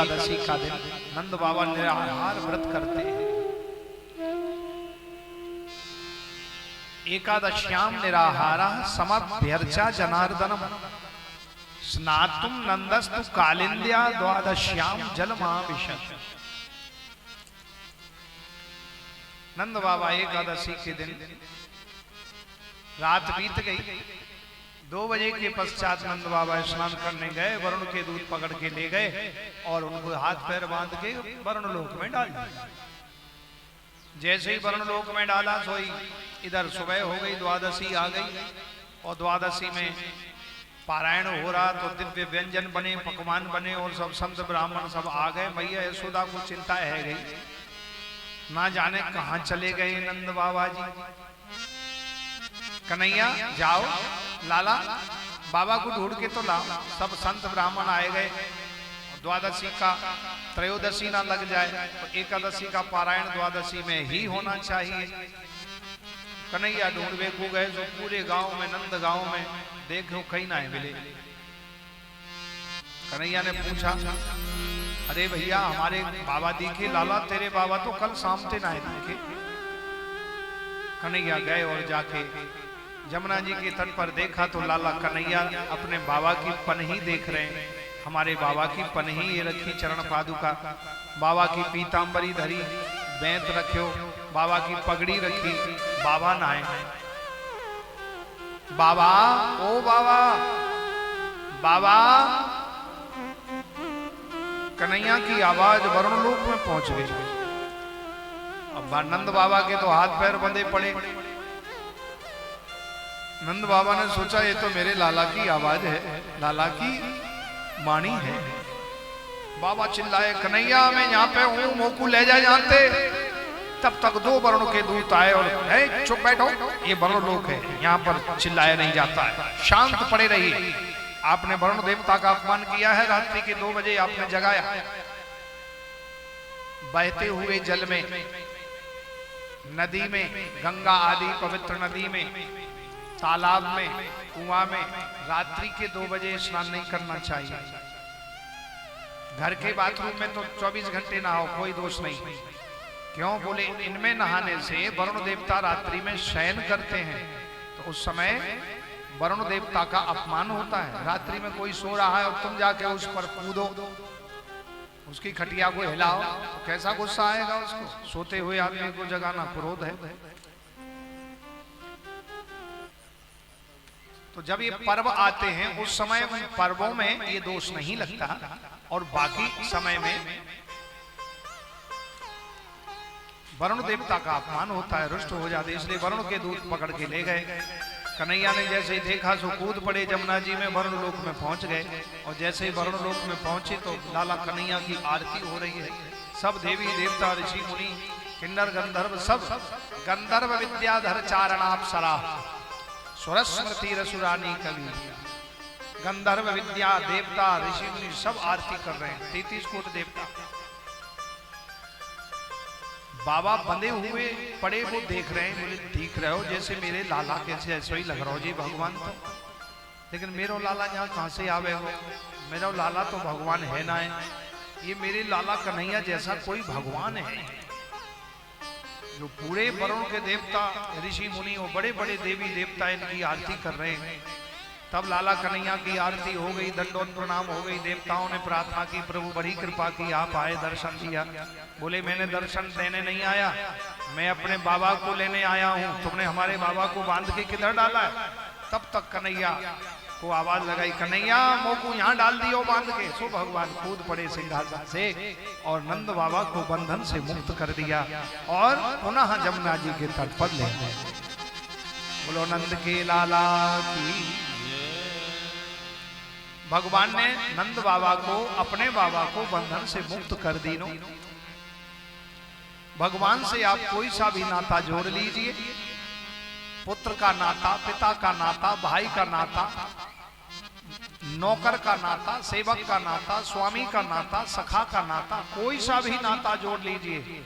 एकादशी का दिन नंद बाबा निराहार व्रत करते हैं। एकादश्याम निराहारा समभ्यर्चा जनार्दनम स्नातुम नंदस्तु कालिंद्या द्वादश्याम जलमाविशत। नंद बाबा एकादशी के दिन रात बीत गई। 2 बजे के पश्चात नंद बाबा स्नान करने गए, वरुण के दूध पकड़ के ले गए और उनको हाथ पैर बांध के वरुण लोक में डाल दिया। जैसे ही वरुण लोक में डाला सोई इधर सुबह हो गई, द्वादशी आ गई और द्वादशी में पारायण हो रहा तो दिव्य व्यंजन बने, पकवान बने और सब संत ब्राह्मण सब आ गए। मैया यशोदा को चिंता है गई, ना जाने कहां चले गए नंद बाबा जी। कन्हैया जाओ लाला बाबा को ढूंढ के तो लाओ। सब संत ब्राह्मण आए गए। द्वादशी का त्रयोदशी ना लग जाए तो एकादशी का पारायण द्वादशी में ही होना चाहिए। कन्हैया ढूंढवे को गए तो पूरे गांव में, नंद गांव में देखो कहीं ना मिले। कन्हैया ने पूछा, अरे भैया हमारे बाबा दिखे? लाला तेरे बाबा तो कल शाम से ना दिखे। कन्हैया गए और जाके जमुना जी के तट पर देखा तो लाला कन्हैया अपने बाबा की पनही देख रहे हैं। हमारे बाबा की पनही ये रखी, चरण पादुका, बाबा की पीतांबरी धरी, बेंत रखियो, बाबा की पगड़ी रखी, बाबा नहाए। बाबा ओ बाबा, बाबा। कन्हैया की आवाज वरुण लोक में पहुंच गई। अब नंद बाबा के तो हाथ पैर बंधे पड़े। नंद बाबा ने सोचा ये तो मेरे लाला की आवाज है, लाला की वाणी है। बाबा चिल्लाए, कन्हैया मैं यहाँ पे हूँ, मोकू ले जा जानते। तब तक 2 वरुण के दूत आए और चुप बैठो, ये वरुण लोक है, यहाँ पर चिल्लाया नहीं जाता है, शांत पड़े रहिए। आपने वरुण देवता का अपमान किया है, रात्रि के 2 बजे आपने जगाया। बहते हुए जल में, नदी में, गंगा आदि पवित्र नदी में, तालाब में, कुआं में रात्रि के 2 बजे स्नान नहीं करना चाहिए। घर के बाथरूम में तो 24 घंटे नहाओ, कोई दोष नहीं। क्यों? बोले इनमें नहाने से वरुण देवता रात्रि में शयन करते हैं, तो उस समय वरुण देवता का अपमान होता है। रात्रि में कोई सो रहा है और तुम जाके उस पर कूदो, उसकी खटिया को हिलाओ, तो कैसा गुस्सा आएगा उसको। सोते हुए आदमी को जगाना क्रोध है। तो जब ये पर्व आते हैं उस समय उन पर्वों में ये दोष नहीं लगता, और बाकी समय में वरुण देवता का अपमान होता है, रुष्ट हो जाते। इसलिए वरुण के दूत पकड़ के ले गए। कन्हैया ने जैसे ही देखा सो कूद पड़े जमुना जी में, वरुण लोक में पहुंच गए। और जैसे ही वरुण लोक में पहुंचे तो लाला कन्हैया की आरती हो रही है। सब देवी देवता, ऋषि मुनि, किन्नर गंधर्व, सब गंधर्व विद्याधर चारणाप्सरा, सुरस्मृति रसुरानी कवि, गंधर्व विद्या देवता ऋषि मुनि सब आरती कर रहे हैं। 33 कोट देवता। बाबा बंधे हुए पड़े वो देख रहे हैं। बोले दिख रहे हो जैसे मेरे लाला के ऐसे ही लग रहा हो जी भगवान तो, लेकिन मेरो लाला यहाँ कहाँ से आवे हो? मेरा लाला तो भगवान है ना है। ये मेरे लाला कन्हैया जैसा कोई भगवान है? जो पूरे वरुण के देवता, ऋषि मुनि और बड़े बड़े देवी देवता इनकी आरती कर रहे हैं। तब लाला कन्हैया की आरती हो गई, दंडोत प्रणाम हो गई। देवताओं ने प्रार्थना की, प्रभु बड़ी कृपा की, आप आए, दर्शन दिया। बोले मैंने दर्शन देने नहीं आया, मैं अपने बाबा को लेने आया हूँ। तुमने हमारे बाबा को बांध के किधर डाला है? तब तक कन्हैया को आवाज लगाई, कन्हैया मोकू यहाँ डाल दियो बांध के। सो भगवान कूद पड़े सिंहासन से और नंद बाबा को बंधन से मुक्त कर दिया और पुनः जमुना जी के तट पर ले गए। बोलो नंद के लाला की। भगवान ने नंद बाबा को, अपने बाबा को बंधन से मुक्त कर दी। नो भगवान से आप कोई सा भी नाता जोड़ लीजिए, पुत्र का नाता, पिता का नाता, भाई का नाता, नौकर का नाता, सेवक का नाता, स्वामी का नाता, सखा का नाता, कोई सा भी नाता जोड़ लीजिए।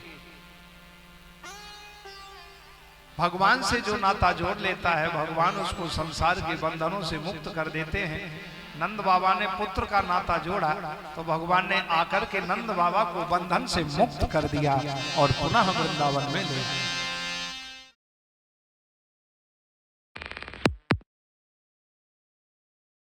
भगवान से जो नाता जोड़ लेता है भगवान उसको संसार के बंधनों से मुक्त कर देते हैं। नंद बाबा ने पुत्र का नाता जोड़ा तो भगवान ने आकर के नंद बाबा को बंधन से मुक्त कर दिया और पुनः वृंदावन में ले